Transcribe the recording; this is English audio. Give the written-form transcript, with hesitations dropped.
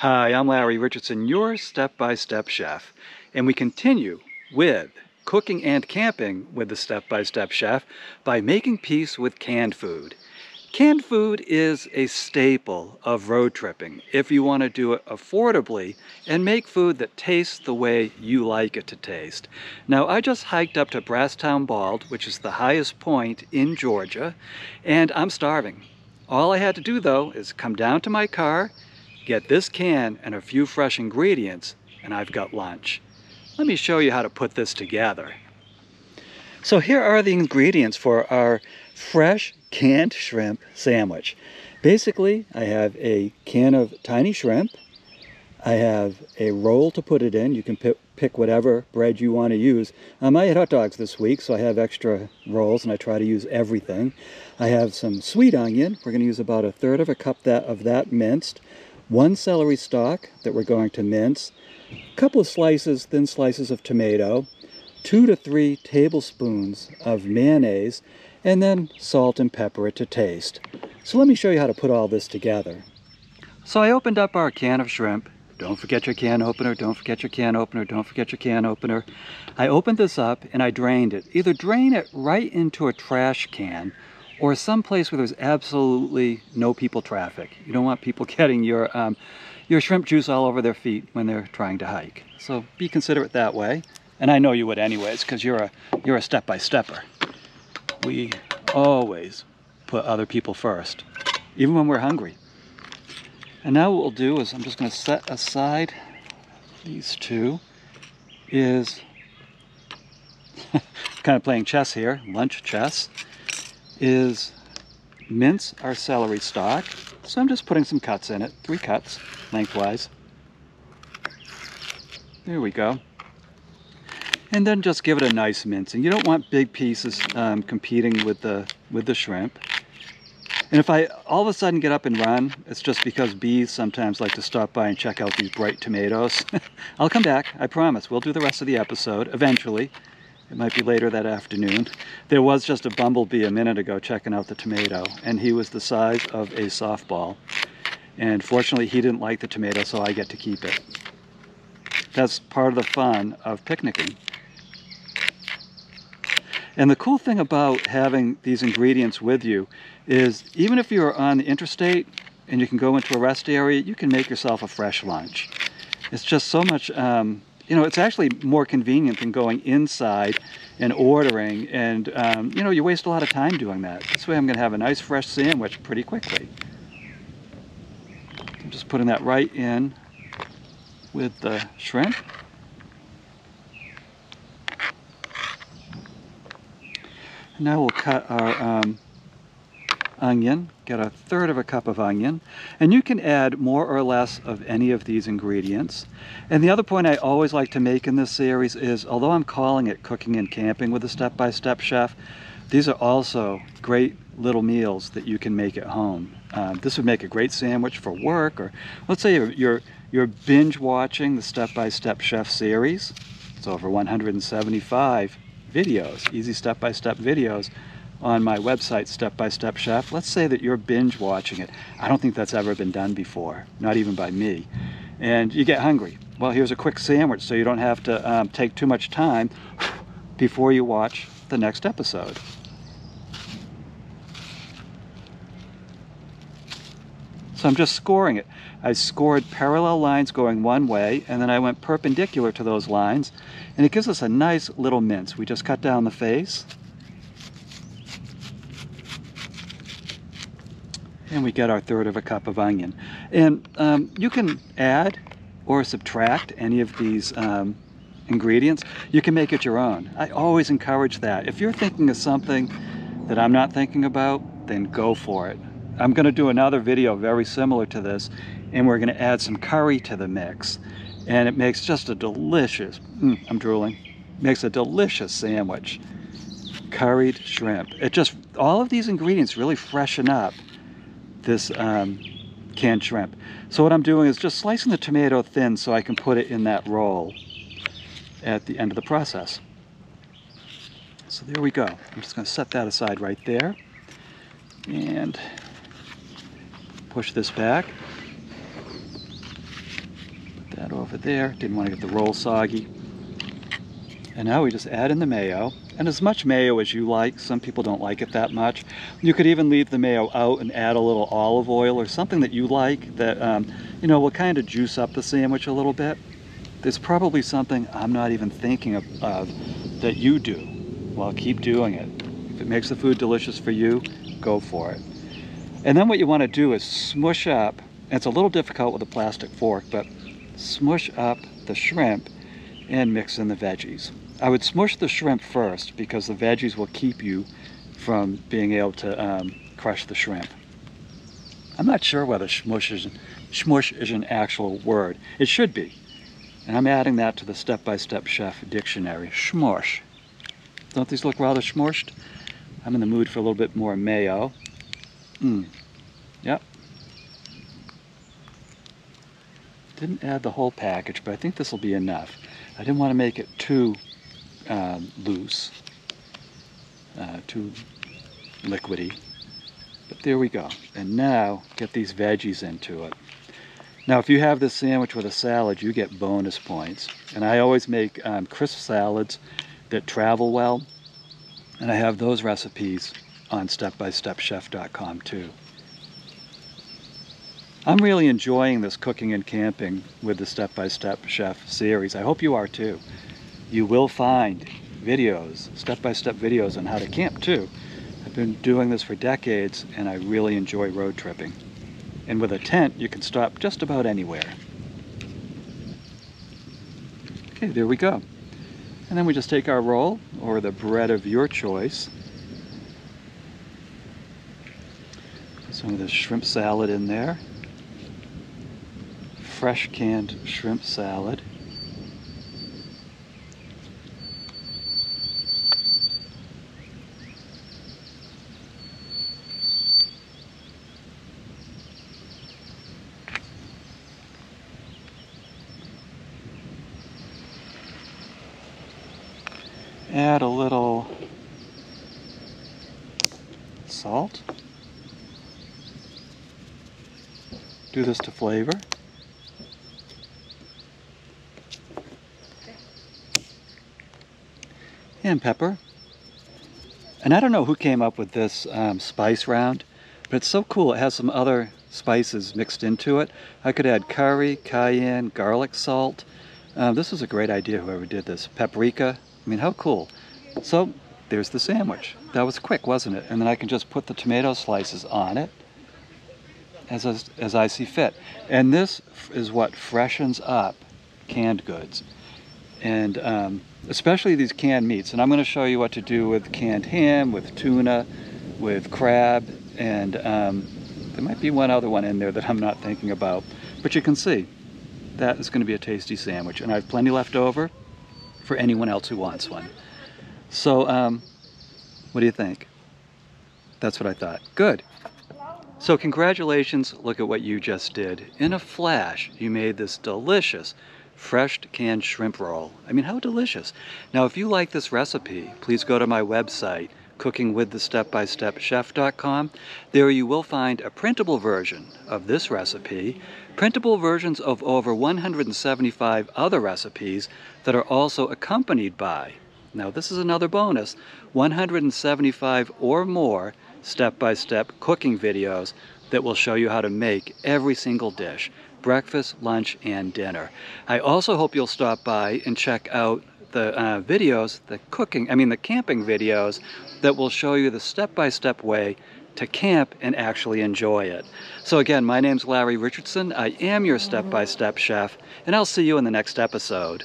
Hi, I'm Larry Richardson, your step-by-step chef, and we continue with cooking and camping with the step-by-step chef by making peace with canned food. Canned food is a staple of road tripping if you want to do it affordably and make food that tastes the way you like it to taste. Now, I just hiked up to Brasstown Bald, which is the highest point in Georgia, and I'm starving. All I had to do, though, is come down to my car, get this can and a few fresh ingredients, and I've got lunch. Let me show you how to put this together. So here are the ingredients for our fresh canned shrimp sandwich. Basically, I have a can of tiny shrimp. I have a roll to put it in. You can pick whatever bread you want to use. I had hot dogs this week, so I have extra rolls, and I try to use everything. I have some sweet onion. We're going to use about 1/3 of a cup of that minced. 1 celery stalk that we're going to mince, a couple of thin slices of tomato, 2 to 3 tablespoons of mayonnaise, and then salt and pepper to taste. So let me show you how to put all this together. So I opened up our can of shrimp. Don't forget your can opener, don't forget your can opener, don't forget your can opener. I opened this up and I drained it. Either drain it right into a trash can or someplace where there's absolutely no people traffic. You don't want people getting your shrimp juice all over their feet when they're trying to hike. So be considerate that way. And I know you would anyways, because you're a step-by-stepper. We always put other people first, even when we're hungry. And now what we'll do is I'm just going to set aside these two. Is kind of playing chess here, lunch chess. Is mince our celery stalk. So I'm just putting some cuts in it, 3 cuts lengthwise. There we go. And then just give it a nice mincing. You don't want big pieces competing with the shrimp. And if I all of a sudden get up and run, it's just because bees sometimes like to stop by and check out these bright tomatoes. I'll come back, I promise. We'll do the rest of the episode eventually. It might be later that afternoon. There was just a bumblebee a minute ago checking out the tomato, and he was the size of a softball. And fortunately, he didn't like the tomato, so I get to keep it. That's part of the fun of picnicking. And the cool thing about having these ingredients with you is even if you're on the interstate and you can go into a rest area, you can make yourself a fresh lunch. It's just so much... you know, it's actually more convenient than going inside and ordering, and you know, you waste a lot of time doing that. This way I'm going to have a nice fresh sandwich pretty quickly. I'm just putting that right in with the shrimp. And now we'll cut our onion, get 1/3 of a cup of onion, and you can add more or less of any of these ingredients. And the other point I always like to make in this series is, although I'm calling it Cooking and Camping with a Step-by-Step Chef, these are also great little meals that you can make at home. This would make a great sandwich for work, or let's say you're binge watching the Step-by-Step Chef series. It's over 175 videos, easy step-by-step videos on my website, StepByStepChef. Let's say that you're binge watching it. I don't think that's ever been done before, not even by me. And you get hungry. Well, here's a quick sandwich so you don't have to take too much time before you watch the next episode. So I'm just scoring it. I scored parallel lines going one way, and then I went perpendicular to those lines, and it gives us a nice little mince. We just cut down the face, and we get our 1/3 of a cup of onion. And you can add or subtract any of these ingredients. You can make it your own. I always encourage that. If you're thinking of something that I'm not thinking about, then go for it. I'm going to do another video very similar to this, and we're going to add some curry to the mix. And it makes just a delicious, I'm drooling, makes a delicious sandwich. Curried shrimp. It just, all of these ingredients really freshen up this canned shrimp. So what I'm doing is just slicing the tomato thin so I can put it in that roll at the end of the process. So there we go. I'm just going to set that aside right there. and push this back. over there. Didn't want to get the roll soggy. And now we just add in the mayo, and as much mayo as you like. Some people don't like it that much. You could even leave the mayo out and add a little olive oil or something that you like that, you know, will kind of juice up the sandwich a little bit. There's probably something I'm not even thinking of that you do. Well, keep doing it. If it makes the food delicious for you, go for it. And then what you want to do is smush up, and it's a little difficult with a plastic fork, but smush up the shrimp and mix in the veggies. I would smush the shrimp first because the veggies will keep you from being able to crush the shrimp. I'm not sure whether shmush is an actual word. It should be. And I'm adding that to the StepByStepChef dictionary. Shmush. Don't these look rather smushed? I'm in the mood for a little bit more mayo. Yep. Didn't add the whole package, but I think this will be enough. I didn't want to make it too loose, too liquidy. But there we go. And now get these veggies into it. Now if you have this sandwich with a salad, you get bonus points. And I always make crisp salads that travel well. And I have those recipes on StepByStepChef.com too. I'm really enjoying this cooking and camping with the StepByStepChef series. I hope you are too. You will find videos, step-by-step videos on how to camp too. I've been doing this for decades and I really enjoy road tripping. And with a tent, you can stop just about anywhere. Okay, there we go. And then we just take our roll, or the bread of your choice. Put some of this shrimp salad in there. Fresh canned shrimp salad. Add a little salt. Do this to flavor. And pepper. And I don't know who came up with this spice round, but it's so cool. It has some other spices mixed into it. I could add curry, cayenne, garlic salt. This was a great idea, whoever did this. Paprika. I mean, how cool. So there's the sandwich. That was quick, wasn't it? And then I can just put the tomato slices on it as I see fit. And this is what freshens up canned goods. And especially these canned meats. And I'm going to show you what to do with canned ham, with tuna, with crab, and there might be one other one in there that I'm not thinking about. But you can see, that is going to be a tasty sandwich. And I have plenty left over for anyone else who wants one. So, what do you think? That's what I thought. Good. So congratulations, look at what you just did. In a flash, you made this delicious fresh canned shrimp roll. I mean, how delicious. Now, if you like this recipe, please go to my website, cookingwiththestepbystepchef.com. There you will find a printable version of this recipe, printable versions of over 175 other recipes that are also accompanied by, now this is another bonus, 175 or more step-by-step cooking videos that will show you how to make every single dish, breakfast, lunch, and dinner. I also hope you'll stop by and check out the videos, the camping videos that will show you the step-by-step way to camp and actually enjoy it. So again, my name's Larry Richardson. I am your step-by-step chef, and I'll see you in the next episode.